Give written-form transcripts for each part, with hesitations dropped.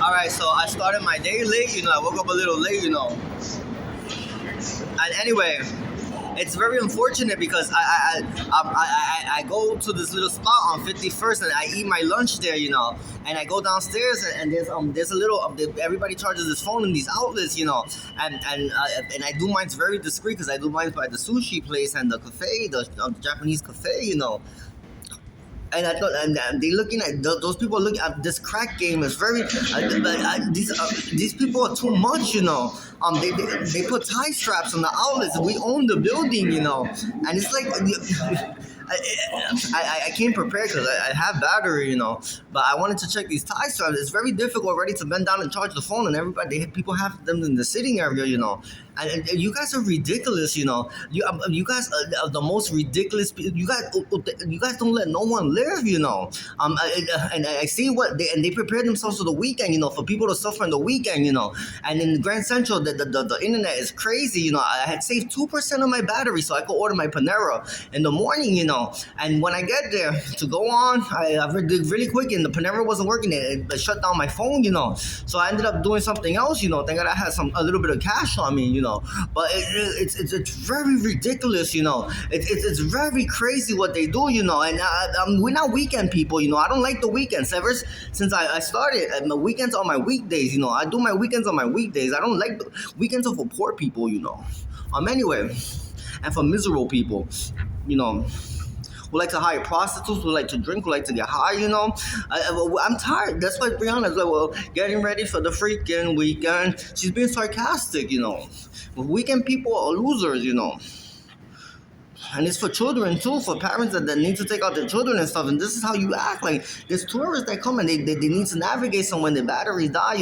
All right, so I started my day late. I woke up a little late. And anyway, it's very unfortunate because I go to this little spot on 51st and I eat my lunch there. And I go downstairs and there's a little everybody charges his phone in these outlets. And I do mine very discreet because I do mine by the sushi place and the cafe, the Japanese cafe. And I thought, and they looking at those people looking at this crack game is very. These people are too much. They put tie straps on the outlets. We own the building. And it's like. I came prepared because I have battery, but I wanted to check these tie straps. It's very difficult already to bend down and charge the phone, and people have them in the sitting area, And you guys are ridiculous, You guys are the most ridiculous. You guys don't let no one live, And I see they prepare themselves for the weekend, for people to suffer in the weekend, And in Grand Central, the internet is crazy, I had saved 2% of my battery so I could order my Panera in the morning, And when I get there to go on, I did really quick, and the Panera wasn't working. It shut down my phone, So I ended up doing something else, Thank God I had a little bit of cash on me, But it's very ridiculous, It's very crazy what they do, And we're not weekend people, I don't like the weekends. Ever since I started, the weekends are my weekdays, I do my weekends on my weekdays. I don't like the weekends are for poor people, Anyway, and for miserable people, who like to hire prostitutes, who like to drink, who like to get high, I'm tired. That's why Brianna's like, well, getting ready for the freaking weekend. She's being sarcastic, Weekend people are losers, And it's for children too, for parents that need to take out their children and stuff. And this is how you act. Like, there's tourists that come and they need to navigate somewhere, their batteries die,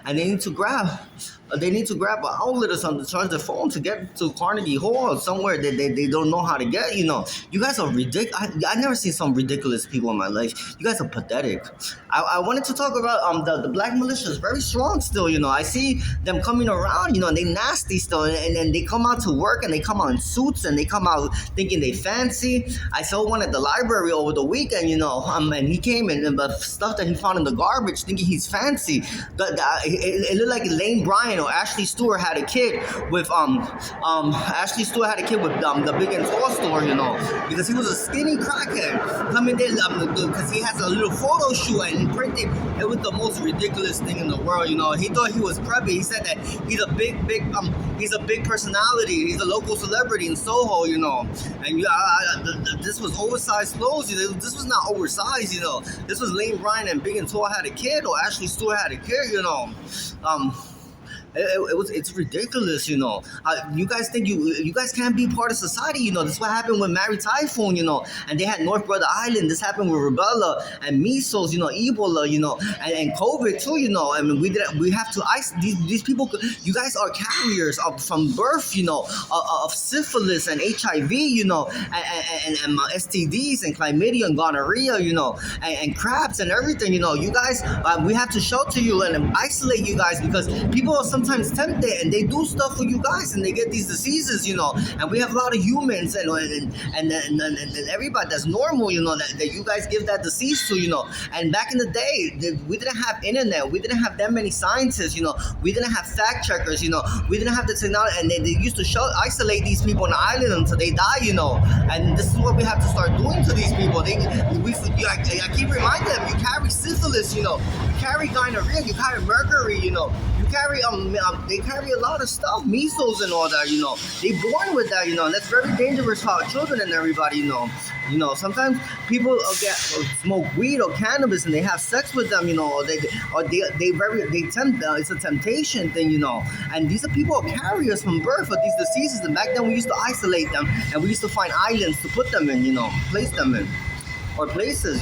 and they need to grab an outlet or something to charge their phone to get to Carnegie Hall or somewhere that they don't know how to get, You guys are ridiculous. I've never seen some ridiculous people in my life. You guys are pathetic. I wanted to talk about the black militia is very strong still, I see them coming around, and they nasty still, and they come out to work and they come out in suits and they come out thinking they fancy. I saw one at the library over the weekend, and he came and the stuff that he found in the garbage thinking he's fancy. It looked like Lane Bryant or Ashley Stewart had a kid with Ashley Stewart had a kid with the Big and Tall store, because he was a skinny crackhead coming there because he has a little photo shoot and printed. It was the most ridiculous thing in the world, He thought he was preppy. He said that he's a big personality. He's a local celebrity in Soho, And this was oversized clothes. This was not oversized, This was Lane Bryant and Big and Tall had a kid, or Ashley Stewart had a kid, It's ridiculous, You guys think you guys can't be part of society, This is what happened with Mary Typhoon, And they had North Brother Island. This happened with rubella and measles, Ebola, and COVID too, I mean, we have to isolate these people. You guys are carriers from birth, of syphilis and HIV, and STDs and chlamydia and gonorrhea, and crabs and everything, You guys, we have to shelter you and isolate you guys because people are sometimes tempted and they do stuff for you guys and they get these diseases, And we have a lot of humans and everybody that's normal, that you guys give that disease to, And back in the day, we didn't have internet. We didn't have that many scientists, We didn't have fact checkers, We didn't have the technology, and they used to isolate these people on the island until they die, And this is what we have to start doing to these people. I keep reminding them, you carry syphilis, you carry gonorrhea, you carry mercury, you carry they carry a lot of stuff, measles and all that, They born with that, And that's very dangerous for our children and everybody, Sometimes people smoke weed or cannabis and they have sex with them, or they tempt. It's a temptation thing, And these are people who are carriers from birth of these diseases. And back then we used to isolate them and we used to find islands to put them in, place them in, or places,